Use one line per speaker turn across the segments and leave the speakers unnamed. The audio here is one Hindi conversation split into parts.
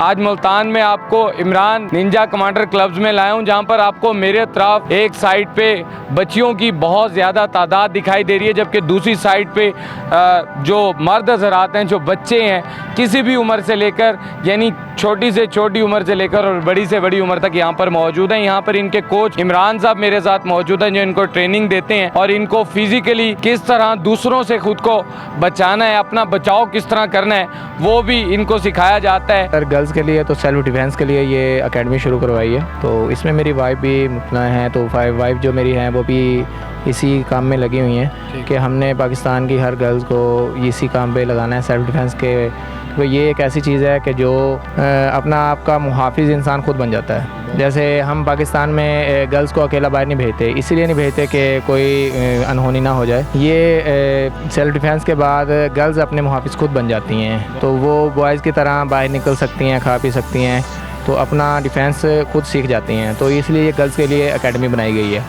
आज मुल्तान में आपको इमरान निंजा कमांडर क्लब्स में लाया हूँ, जहाँ पर आपको मेरे तरफ एक साइड पे बच्चियों की बहुत ज़्यादा तादाद दिखाई दे रही है, जबकि दूसरी साइड पे जो मर्द हज़रात हैं, जो बच्चे हैं, किसी भी उम्र से लेकर यानी छोटी से छोटी उम्र से लेकर और बड़ी से बड़ी उम्र तक यहाँ पर मौजूद हैं। यहाँ पर इनके कोच इमरान साहब मेरे साथ मौजूद हैं, जो इनको ट्रेनिंग देते हैं और इनको फिज़िकली किस तरह दूसरों से खुद को बचाना है, अपना बचाव किस तरह करना है, वो भी इनको सिखाया जाता है।
सर गर्ल्स के लिए तो सेल्फ डिफेंस के लिए ये एकेडमी शुरू करवाई है, तो इसमें मेरी वाइफ भी मुतना है, तो वाइफ जो मेरी हैं वो भी इसी काम में लगी हुई हैं कि हमने पाकिस्तान की हर गर्ल्स को इसी काम पे लगाना है सेल्फ डिफेंस के। तो ये एक ऐसी चीज़ है कि जो अपना आप का मुहाफिज इंसान खुद बन जाता है। जैसे हम पाकिस्तान में गर्ल्स को अकेला बाहर नहीं भेजते, इसीलिए नहीं भेजते कि कोई अनहोनी ना हो जाए। ये सेल्फ डिफेंस के बाद गर्ल्स अपने मुहाफिज खुद बन जाती हैं, तो वो बॉयज़ की तरह बाहर निकल सकती हैं, खा पी सकती हैं, तो अपना डिफेंस खुद सीख जाती हैं। तो इसलिए गर्ल्स के लिए एकेडमी बनाई गई है।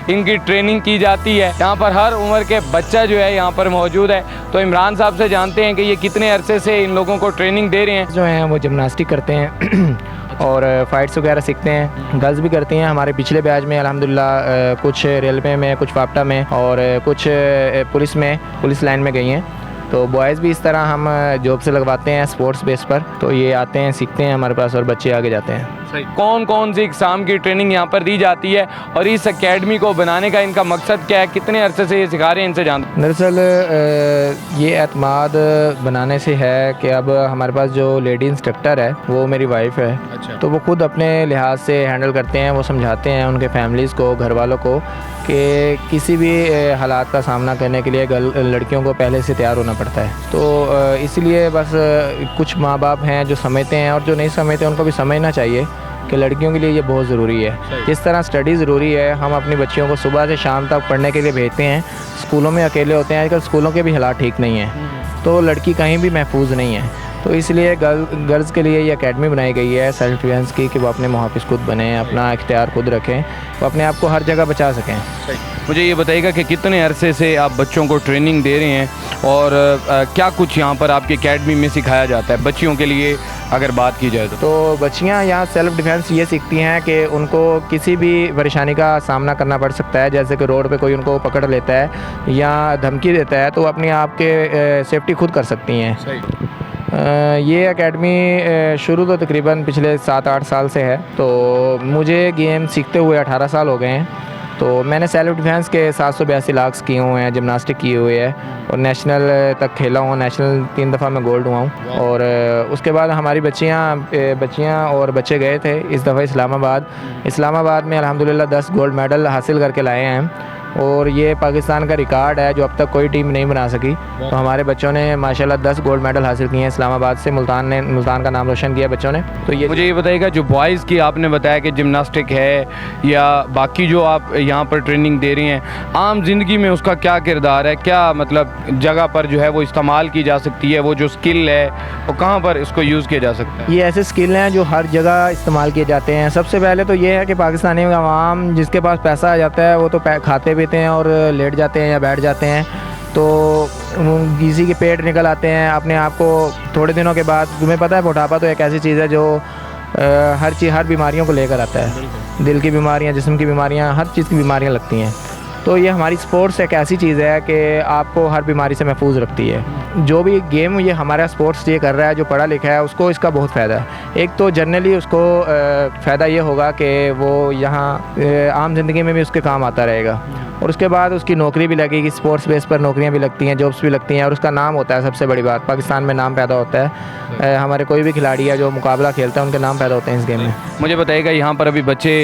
इनकी ट्रेनिंग की जाती है, यहाँ पर हर उम्र के बच्चा जो है यहाँ पर मौजूद है। तो इमरान साहब से जानते हैं कि ये कितने अरसे से इन लोगों को ट्रेनिंग दे रहे हैं।
जो हैं वो जिम्नास्टिक करते हैं और फाइट्स वगैरह सीखते हैं, गर्ल्स भी करती हैं। हमारे पिछले बैच में अल्हम्दुलिल्लाह कुछ रेलवे में, कुछ फाफ्टा में और कुछ पुलिस लाइन में गई हैं। तो बॉयज़ भी इस तरह हम जॉब से लगवाते हैं स्पोर्ट्स बेस पर, तो ये आते हैं, सीखते हैं हमारे पास और बच्चे आगे जाते हैं।
कौन कौन सी एग्ज़ाम की ट्रेनिंग यहाँ पर दी जाती है और इस एकेडमी को बनाने का इनका मकसद क्या है, कितने अरसे से ये सिखा रहे हैं, इनसे जानते।
दरअसल ये एतमाद बनाने से है कि अब हमारे पास जो लेडी इंस्ट्रक्टर है वो मेरी वाइफ है। अच्छा। तो वो खुद अपने लिहाज से हैंडल करते हैं, वो समझाते हैं उनके फैमिलीज़ को, घर वालों को कि किसी भी हालात का सामना करने के लिए लड़कियों को पहले से तैयार होना पड़ता है। तो इसलिए बस कुछ माँ बाप हैं जो समझते हैं और जो नहीं समझते उनको भी समझना चाहिए कि लड़कियों के लिए ये बहुत ज़रूरी है। जिस तरह स्टडी ज़रूरी है, हम अपनी बच्चियों को सुबह से शाम तक पढ़ने के लिए भेजते हैं, स्कूलों में अकेले होते हैं, आजकल स्कूलों के भी हालात ठीक नहीं हैं, तो लड़की कहीं भी महफूज नहीं है। तो इसलिए गर्ल्स के लिए ये एकेडमी बनाई गई है सेल्फ डिफेंस की, कि वो अपने मुहाफिज खुद बने, अपना इख्तियार खुद रखें, वो अपने आप को हर जगह बचा सकें।
मुझे ये बताइएगा कि कितने अरसे से आप बच्चों को ट्रेनिंग दे रहे हैं और क्या कुछ यहाँ पर आपकी एकेडमी में सिखाया जाता है बच्चियों के लिए अगर बात की जाए
तो बच्चियाँ यहाँ सेल्फ डिफेंस ये सीखती हैं कि उनको किसी भी परेशानी का सामना करना पड़ सकता है। जैसे कि रोड पे कोई उनको पकड़ लेता है या धमकी देता है, तो अपने आप के सेफ्टी खुद कर सकती हैं। ये एकेडमी शुरू तो तकरीबन पिछले 7-8 साल से है, तो मुझे गेम सीखते हुए 18 साल हो गए हैं। तो मैंने सेल्फ डिफेंस के 782 लाख्स किए हुए हैं, जिम्नास्टिक किए हुए है और नेशनल तक खेला हूँ, नेशनल 3 दफ़ा मैं गोल्ड हुआ हूँ। और उसके बाद हमारी बच्चियाँ और बच्चे गए थे इस दफ़ा इस्लामाबाद में अल्हम्दुलिल्लाह 10 गोल्ड मेडल हासिल करके लाए हैं, और ये पाकिस्तान का रिकॉर्ड है जो अब तक कोई टीम नहीं बना सकी। तो हमारे बच्चों ने माशाल्लाह 10 गोल्ड मेडल हासिल किए हैं इस्लामाबाद से। मुल्तान का नाम रोशन किया बच्चों ने। तो ये
मुझे ये बताइएगा, जो बॉयज़ की आपने बताया कि जिम्नास्टिक है या बाकी जो आप यहाँ पर ट्रेनिंग दे रही हैं, आम ज़िंदगी में उसका क्या किरदार है, क्या मतलब जगह पर जो है वो इस्तेमाल की जा सकती है, वो जो स्किल है वो कहाँ पर इसको यूज़ किया जा सकता है?
ये ऐसे स्किल हैं जो हर जगह इस्तेमाल किए जाते हैं। सबसे पहले तो ये है कि पाकिस्तानी अवाम जिसके पास पैसा आ जाता है वो तो खाते पीते हैं और लेट जाते हैं या बैठ जाते हैं, तो किसी के पेट निकल आते हैं अपने आप को थोड़े दिनों के बाद। तुम्हें पता है मोटापा तो एक ऐसी चीज़ है जो हर बीमारियों को लेकर आता है, दिल की बीमारियां, जिस्म की बीमारियां, हर चीज़ की बीमारियां लगती हैं। तो ये हमारी स्पोर्ट्स एक ऐसी चीज़ है कि आपको हर बीमारी से महफूज रखती है। जो भी गेम ये हमारा स्पोर्ट्स ये कर रहा है, जो पढ़ा लिखा है उसको इसका बहुत फ़ायदा है। एक तो जनरली उसको फ़ायदा ये होगा कि वो यहाँ आम ज़िंदगी में भी उसके काम आता रहेगा, और उसके बाद उसकी नौकरी भी लगेगी। स्पोर्ट्स बेस पर नौकरियाँ भी लगती हैं, जॉब्स भी लगती हैं, और उसका नाम होता है। सबसे बड़ी बात, पाकिस्तान में नाम पैदा होता है। हमारे कोई भी खिलाड़ी है जो मुकाबला खेलता है उनके नाम पैदा होते हैं इस गेम में।
मुझे बताइएगा, यहाँ पर अभी बच्चे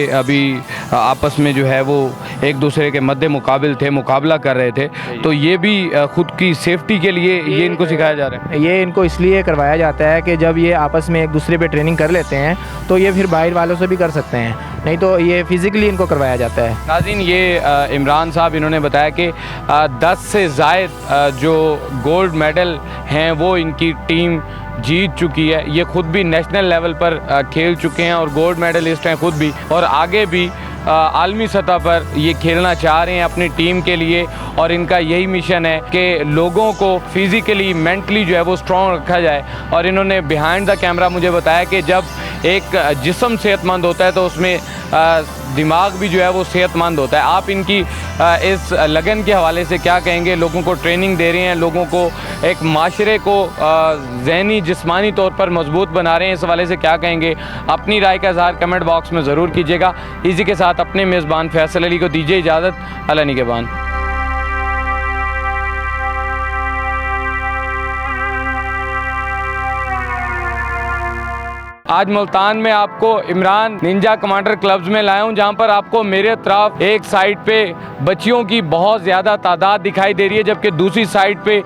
आपस में जो है वो एक दूसरे के मद्दे मुकाबिल थे, मुकाबला कर रहे थे, तो ये भी ख़ुद की सेफ्टी के लिए ये इनको सिखाया जा रहा है?
ये इनको इसलिए करवाया जाता है कि जब ये आपस में एक दूसरे पे ट्रेनिंग कर लेते हैं तो ये फिर बाहर वालों से भी कर सकते हैं, नहीं तो ये फिज़िकली इनको करवाया जाता है।
नाज़रीन, ये इमरान साहब इन्होंने बताया कि 10 से ज़ायद जो गोल्ड मेडल हैं वो इनकी टीम जीत चुकी है। ये ख़ुद भी नेशनल लेवल पर खेल चुके हैं और गोल्ड मेडलिस्ट हैं ख़ुद भी, और आगे भी आलमी सतह पर ये खेलना चाह रहे हैं अपनी टीम के लिए, और इनका यही मिशन है कि लोगों को फिज़िकली मेंटली जो है वो स्ट्रॉन्ग रखा जाए। और इन्होंने बिहाइंड द कैमरा मुझे बताया कि जब एक जिस्म सेहतमंद होता है तो उसमें दिमाग भी जो है वो सेहतमंद होता है। आप इनकी इस लगन के हवाले से क्या कहेंगे? लोगों को ट्रेनिंग दे रहे हैं, लोगों को एक माशरे को ज़हनी जिस्मानी तौर पर मजबूत बना रहे हैं, इस हवाले से क्या कहेंगे? अपनी राय का इज़हार कमेंट बॉक्स में ज़रूर कीजिएगा। इसी के साथ अपने मेज़बान फैसल अली को दीजिए इजाज़त। अल्लाह निगहबान। आज मुल्तान में आपको इमरान निंजा कमांडर क्लब्स में लाया हूँ, जहाँ पर आपको मेरे तरफ एक साइड पे बच्चियों की बहुत ज़्यादा तादाद दिखाई दे रही है, जबकि दूसरी साइड पे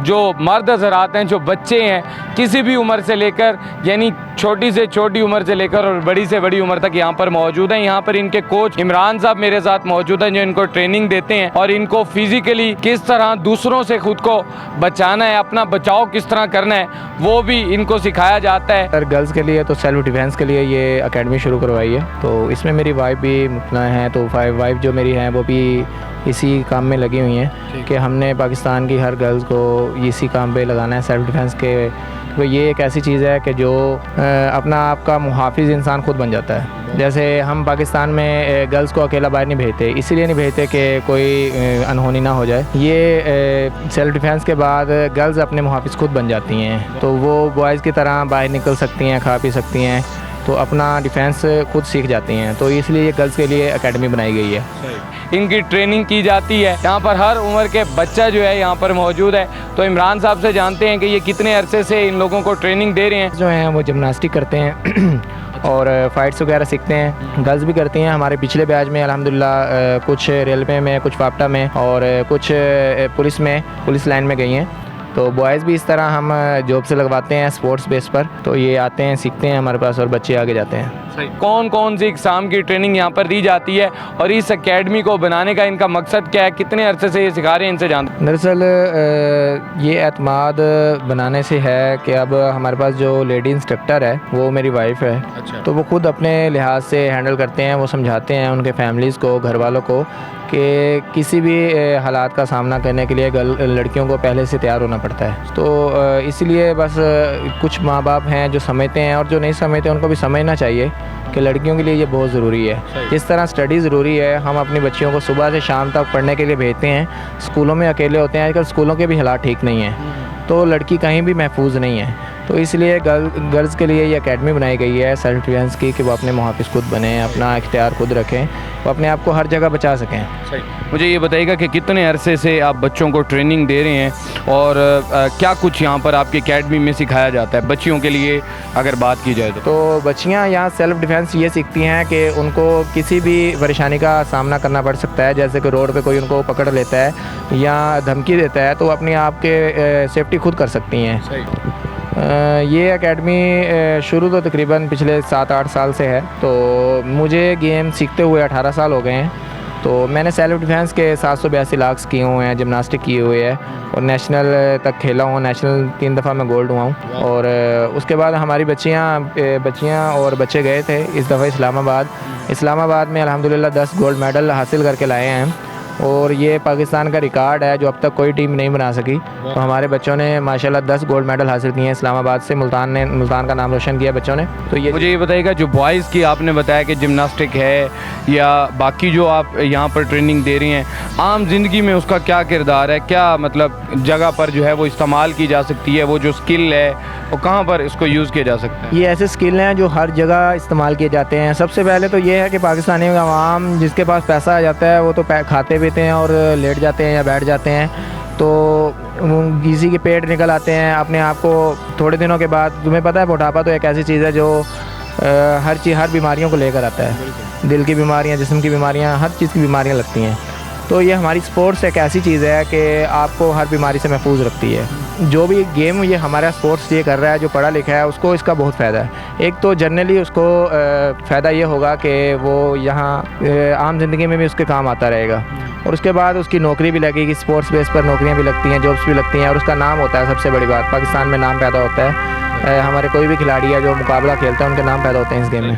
जो मर्द हज़रात हैं, जो बच्चे हैं, किसी भी उम्र से लेकर यानी छोटी से छोटी उम्र से लेकर और बड़ी से बड़ी उम्र तक यहाँ पर मौजूद हैं। यहाँ पर इनके कोच इमरान साहब मेरे साथ मौजूद हैं, जो इनको ट्रेनिंग देते हैं और इनको फिज़िकली किस तरह दूसरों से ख़ुद को बचाना है, अपना बचाव किस तरह करना है, वो भी इनको सिखाया जाता है।
सर गर्ल्स के लिए तो सेल्फ डिफेंस के लिए ये एकेडमी शुरू करवाई है, तो इसमें मेरी वाइफ भी मुतना है, तो वाइफ जो मेरी है वो भी इसी काम में लगी हुई हैं कि हमने पाकिस्तान की हर गर्ल्स को इसी काम पे लगाना है सेल्फ डिफेंस के। तो ये एक ऐसी चीज़ है कि जो अपना आप का मुहाफिज इंसान खुद बन जाता है। जैसे हम पाकिस्तान में गर्ल्स को अकेला बाहर नहीं भेजते, इसीलिए नहीं भेजते कि कोई अनहोनी ना हो जाए। ये सेल्फ डिफेंस के बाद गर्ल्स अपने मुहाफिज खुद बन जाती हैं, तो वो बॉयज़ की तरह बाहर निकल सकती हैं, खा पी सकती हैं, तो अपना डिफेंस खुद सीख जाती हैं। तो इसलिए गर्ल्स के लिए एकेडमी बनाई गई है,
इनकी ट्रेनिंग की जाती है। यहाँ पर हर उम्र के बच्चा जो है यहाँ पर मौजूद है। तो इमरान साहब से जानते हैं कि ये कितने अरसे से इन लोगों को ट्रेनिंग दे रहे हैं।
जो हैं वो जिम्नास्टिक करते हैं और फाइट्स वगैरह सीखते हैं, गर्ल्स भी करती हैं। हमारे पिछले बैच में अल्हम्दुलिल्लाह कुछ रेलवे में, कुछ फाफ्टा में और कुछ पुलिस में, पुलिस लाइन में गई हैं। तो बॉयज़ भी इस तरह हम जॉब से लगवाते हैं स्पोर्ट्स बेस पर, तो ये आते हैं, सीखते हैं हमारे पास और बच्चे आगे जाते हैं।
कौन कौन सी इकसाम की ट्रेनिंग यहाँ पर दी जाती है और इस एकेडमी को बनाने का इनका मकसद क्या है? कितने अरसे से ये सिखा रहे हैं, इनसे जानते?
दरअसल ये एतमाद बनाने से है कि अब हमारे पास जो लेडी इंस्ट्रक्टर है वो मेरी वाइफ है।
अच्छा।
तो वो खुद अपने लिहाज से हैंडल करते हैं, वो समझाते हैं उनके फैमिलीज़ को, घर वालों को कि किसी भी हालात का सामना करने के लिए लड़कियों को पहले से तैयार होना पड़ता है। तो इसलिए बस कुछ माँ बाप हैं जो समझते हैं और जो नहीं समझते उनको भी समझना चाहिए कि लड़कियों के लिए ये बहुत ज़रूरी है। जिस तरह स्टडी ज़रूरी है, हम अपनी बच्चियों को सुबह से शाम तक पढ़ने के लिए भेजते हैं, स्कूलों में अकेले होते हैं, आजकल स्कूलों के भी हालात ठीक नहीं हैं, तो लड़की कहीं भी महफूज नहीं है। तो इसलिए गर्ल्स के लिए ये एकेडमी बनाई गई है सेल्फ डिफेंस की, कि वो अपने मुहाफिज खुद बने, अपना इख्तियार खुद रखें, वो अपने आप को हर जगह बचा सकें।
सही। मुझे ये बताइएगा कि कितने अरसे से आप बच्चों को ट्रेनिंग दे रहे हैं और क्या कुछ यहाँ पर आपकी एकेडमी में सिखाया जाता है बच्चियों के लिए, अगर बात की जाए
तो बच्चियाँ यहाँ सेल्फ डिफेंस ये सीखती हैं कि उनको किसी भी परेशानी का सामना करना पड़ सकता है। जैसे कि रोड पे कोई उनको पकड़ लेता है या धमकी देता है, तो अपने आप के सेफ्टी खुद कर सकती हैं। ये एकेडमी शुरू तो तकरीबन पिछले 7-8 साल से है, तो मुझे गेम सीखते हुए 18 साल हो गए हैं। तो मैंने सेल्फ डिफेंस के 782 लाख्स किए हुए हैं, जिम्नास्टिक किए हुए है और नेशनल तक खेला हूँ। नेशनल 3 दफ़ा मैं गोल्ड हुआ हूँ। और उसके बाद हमारी बच्चियाँ और बच्चे गए थे इस दफ़ा इस्लामाबाद में अल्हम्दुलिल्लाह 10 गोल्ड मेडल हासिल करके लाए हैं, और ये पाकिस्तान का रिकॉर्ड है जो अब तक कोई टीम नहीं बना सकी। तो हमारे बच्चों ने माशाल्लाह 10 गोल्ड मेडल हासिल किए हैं इस्लामाबाद से। मुल्तान का नाम रोशन किया बच्चों ने। तो ये
मुझे ये बताइएगा, जो बॉयज़ की आपने बताया कि जिम्नास्टिक है या बाकी जो आप यहाँ पर ट्रेनिंग दे रही हैं, आम ज़िंदगी में उसका क्या किरदार है, क्या मतलब जगह पर जो है वो इस्तेमाल की जा सकती है, वो जो स्किल है वो कहाँ पर इसको यूज़ किया जा सकता है?
ये ऐसे स्किल हैं जो हर जगह इस्तेमाल किए जाते हैं। सबसे पहले तो ये है कि पाकिस्तानी अवाम जिसके पास पैसा आ जाता है वो तो खाते पीते हैं और लेट जाते हैं या बैठ जाते हैं, तो किसी के पेट निकल आते हैं अपने आप को थोड़े दिनों के बाद। तुम्हें पता है मोटापा तो एक ऐसी चीज़ है जो हर बीमारियों को लेकर आता है। दिल की बीमारियां, जिस्म की बीमारियां, हर चीज़ की बीमारियां लगती हैं। तो ये हमारी स्पोर्ट्स एक ऐसी चीज़ है कि आपको हर बीमारी से महफूज रखती है। जो भी गेम ये हमारा स्पोर्ट्स ये कर रहा है, जो पढ़ा लिखा है, उसको इसका बहुत फ़ायदा है। एक तो जनरली उसको फ़ायदा ये होगा कि वो यहाँ आम ज़िंदगी में भी उसके काम आता रहेगा, और उसके बाद उसकी नौकरी भी लगेगी। स्पोर्ट्स बेस पर नौकरियाँ भी लगती हैं, जॉब्स भी लगती हैं, और उसका नाम होता है। सबसे बड़ी बात, पाकिस्तान में नाम पैदा होता है। हमारे कोई भी खिलाड़ी है जो मुकाबला खेलता है, उनके नाम पैदा होते हैं इस गेम में।